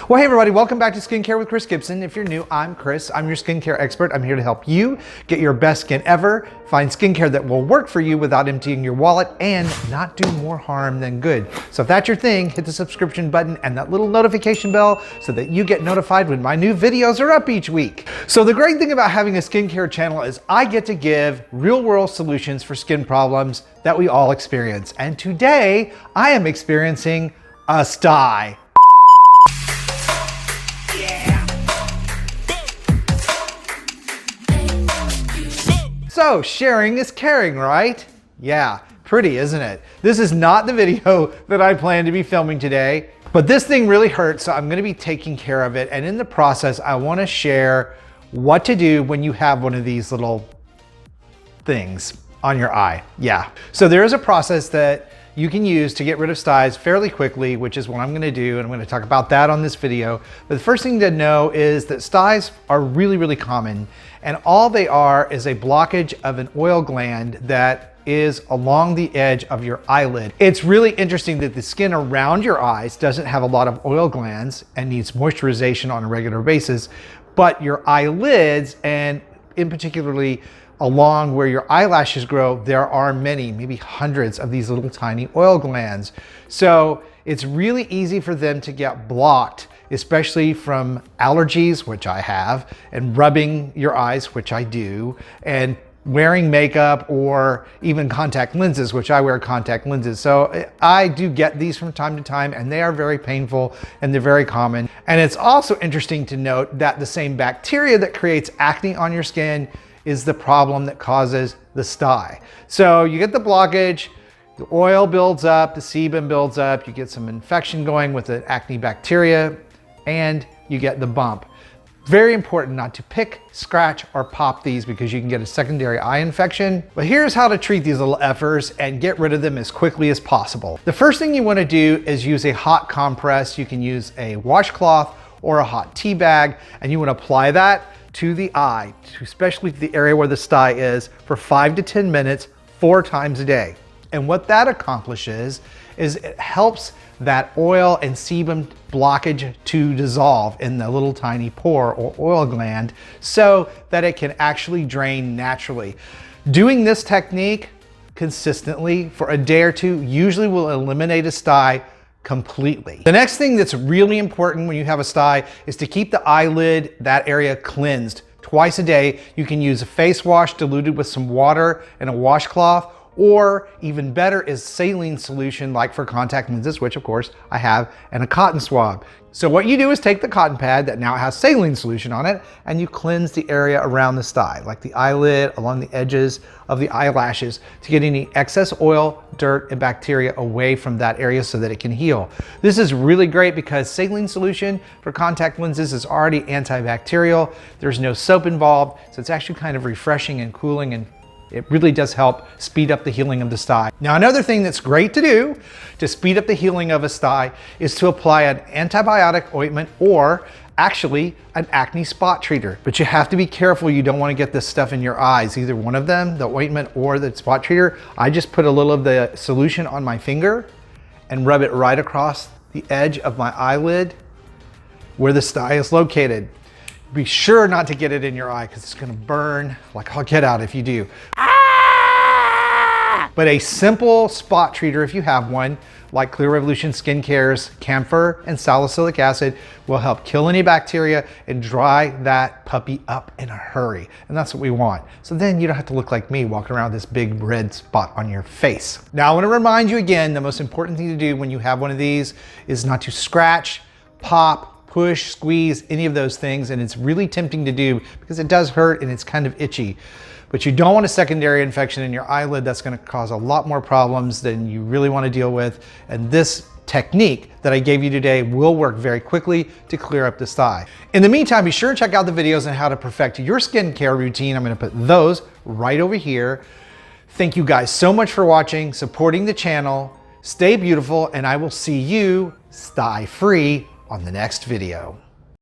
Well, hey everybody, welcome back to Skincare with Chris Gibson. If you're new, I'm Chris. I'm your skincare expert. I'm here to help you get your best skin ever, find skincare that will work for you without emptying your wallet, and not do more harm than good. So if that's your thing, hit the subscription button and that little notification bell so that you get notified when my new videos are up each week. So the great thing about having a skincare channel is I get to give real-world solutions for skin problems that we all experience. And today, I am experiencing a sty. So sharing is caring, right? Yeah, pretty, isn't it? This is not the video that I plan to be filming today, but this thing really hurts, so I'm gonna be taking care of it. And in the process, I wanna share what to do when you have one of these little things on your eye. Yeah. So there is a process that you can use to get rid of styes fairly quickly, which is what I'm gonna do, and I'm gonna talk about that on this video. But the first thing to know is that styes are really, really common, and all they are is a blockage of an oil gland that is along the edge of your eyelid. It's really interesting that the skin around your eyes doesn't have a lot of oil glands and needs moisturization on a regular basis, but your eyelids, and in particularly along where your eyelashes grow, there are many, maybe hundreds of these little tiny oil glands. So it's really easy for them to get blocked, especially from allergies, which I have, and rubbing your eyes, which I do, and wearing makeup or even contact lenses, which I wear contact lenses. So I do get these from time to time, and they are very painful and they're very common. And it's also interesting to note that the same bacteria that creates acne on your skin is the problem that causes the sty. So you get the blockage, the oil builds up, the sebum builds up, you get some infection going with the acne bacteria, and you get the bump. Very important not to pick, scratch, or pop these because you can get a secondary eye infection. But here's how to treat these little effers and get rid of them as quickly as possible. The first thing you want to do is use a hot compress. You can use a washcloth or a hot tea bag, and you want to apply that to the eye, especially to the area where the sty is, for 5 to 10 minutes, 4 times a day. And what that accomplishes is it helps that oil and sebum blockage to dissolve in the little tiny pore or oil gland so that it can actually drain naturally. Doing this technique consistently for a day or two usually will eliminate a sty completely. The next thing that's really important when you have a sty is to keep the eyelid, that area, cleansed twice a day. You can use a face wash diluted with some water and a washcloth, or even better is saline solution, like for contact lenses, which of course I have, and a cotton swab. So what you do is take the cotton pad that now has saline solution on it, and you cleanse the area around the sty, like the eyelid, along the edges of the eyelashes, to get any excess oil, dirt, and bacteria away from that area so that it can heal. This is really great because saline solution for contact lenses is already antibacterial. There's no soap involved, so it's actually kind of refreshing and cooling, and it really does help speed up the healing of the sty. Now, another thing that's great to do to speed up the healing of a sty is to apply an antibiotic ointment or actually an acne spot treater. But you have to be careful. You don't want to get this stuff in your eyes, either one of them, the ointment or the spot treater. I just put a little of the solution on my finger and rub it right across the edge of my eyelid where the sty is located. Be sure not to get it in your eye because it's gonna burn like I'll get out if you do. But a simple spot treater, if you have one, like Clear Revolution Skincare's camphor and salicylic acid, will help kill any bacteria and dry that puppy up in a hurry. And that's what we want. So then you don't have to look like me walking around with this big red spot on your face. Now, I wanna remind you again, the most important thing to do when you have one of these is not to scratch, pop, push, squeeze, any of those things. And it's really tempting to do because it does hurt and it's kind of itchy. But you don't want a secondary infection in your eyelid. That's going to cause a lot more problems than you really want to deal with. And this technique that I gave you today will work very quickly to clear up the sty. In the meantime, be sure to check out the videos on how to perfect your skincare routine. I'm going to put those right over here. Thank you guys so much for watching, supporting the channel. Stay beautiful, and I will see you sty free on the next video.